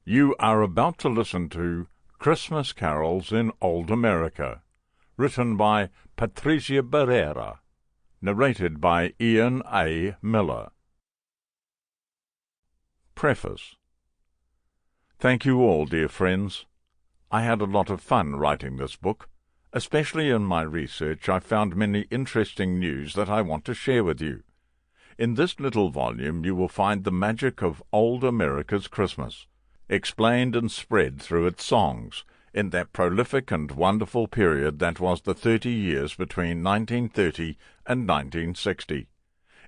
You are about to listen to Christmas Carols in Old America, written by Patrizia Barrera, narrated by Ian A. Miller. Preface. Thank you all, dear friends. I had a lot of fun writing this book. Especially in my research, I found many interesting news that I want to share with you. In this little volume you will find the magic of Old America's Christmas, explained and spread through its songs, in that prolific and wonderful period that was the 30 years between 1930 and 1960.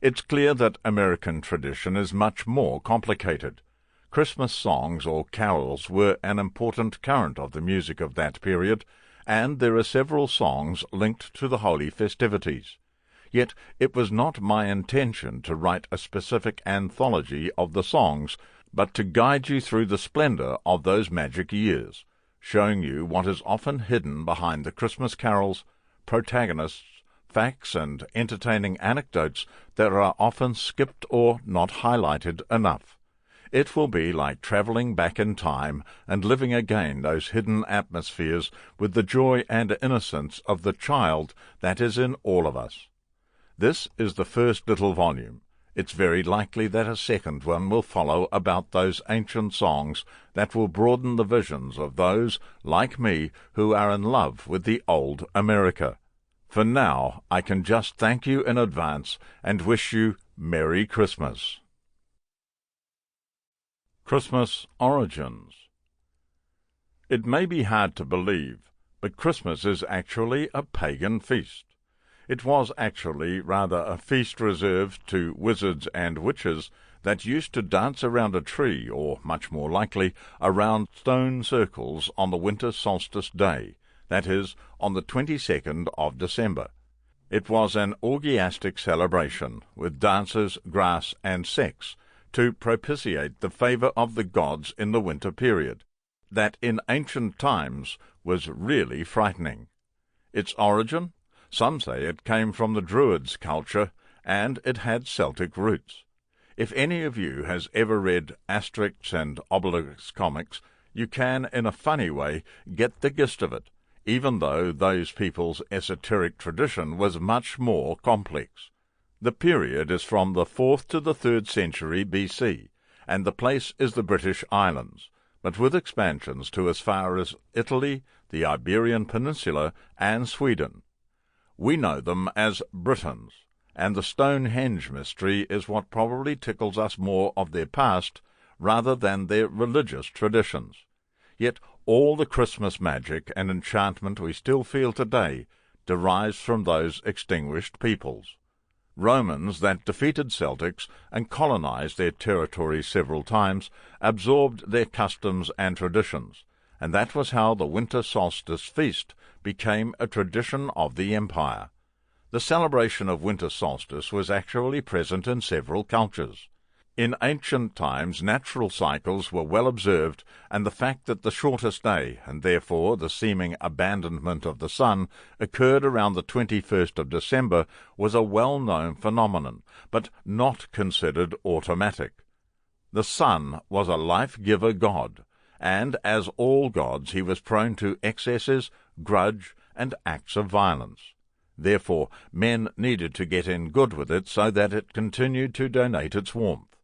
It's clear that American tradition is much more complicated. Christmas songs or carols were an important current of the music of that period, and there are several songs linked to the holy festivities. Yet it was not my intention to write a specific anthology of the songs, but to guide you through the splendor of those magic years, showing you what is often hidden behind the Christmas carols, protagonists, facts, and entertaining anecdotes that are often skipped or not highlighted enough. It will be like traveling back in time and living again those hidden atmospheres with the joy and innocence of the child that is in all of us. This is the first little volume. It's very likely that a second one will follow about those ancient songs that will broaden the visions of those, like me, who are in love with the old America. For now, I can just thank you in advance and wish you Merry Christmas. Christmas Origins. It may be hard to believe, but Christmas is actually a pagan feast. It was actually rather a feast reserved to wizards and witches that used to dance around a tree, or, much more likely, around stone circles on the winter solstice day, that is, on the 22nd of December. It was an orgiastic celebration, with dances, grass, and sex, to propitiate the favor of the gods in the winter period, that in ancient times was really frightening. Its origin? Some say it came from the Druids' culture, and it had Celtic roots. If any of you has ever read Asterix and Obelix comics, you can, in a funny way, get the gist of it, even though those people's esoteric tradition was much more complex. The period is from the 4th to the 3rd century B.C., and the place is the British Islands, but with expansions to as far as Italy, the Iberian Peninsula, and Sweden. We know them as Britons, and the Stonehenge mystery is what probably tickles us more of their past rather than their religious traditions. Yet all the Christmas magic and enchantment we still feel today derives from those extinguished peoples. Romans that defeated Celtics and colonized their territory several times absorbed their customs and traditions, and that was how the winter solstice feast became a tradition of the empire. The celebration of winter solstice was actually present in several cultures. In ancient times, natural cycles were well observed, and the fact that the shortest day, and therefore the seeming abandonment of the sun, occurred around the 21st of December was a well-known phenomenon, but not considered automatic. The sun was a life-giver god, and as all gods he was prone to excesses, grudge, and acts of violence. Therefore men needed to get in good with it so that it continued to donate its warmth.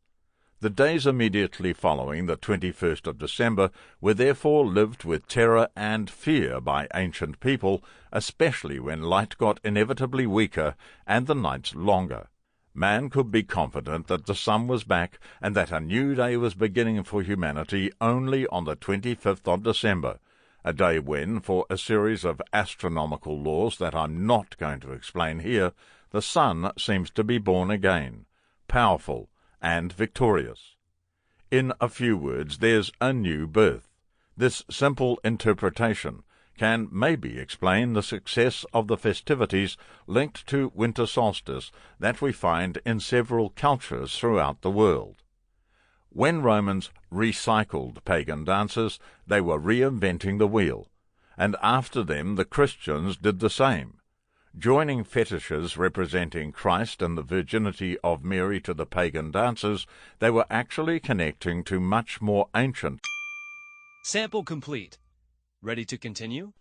The days immediately following the 21st of December were therefore lived with terror and fear by ancient people, especially when light got inevitably weaker and the nights longer. Man could be confident that the sun was back and that a new day was beginning for humanity only on the 25th of December, a day when, for a series of astronomical laws that I'm not going to explain here, the sun seems to be born again, powerful and victorious. In a few words, there's a new birth. This simple interpretation can maybe explain the success of the festivities linked to winter solstice that we find in several cultures throughout the world. When Romans recycled pagan dances, they were reinventing the wheel, and after them the Christians did the same. Joining fetishes representing Christ and the virginity of Mary to the pagan dances, they were actually connecting to much more ancient Sample complete. Ready to continue?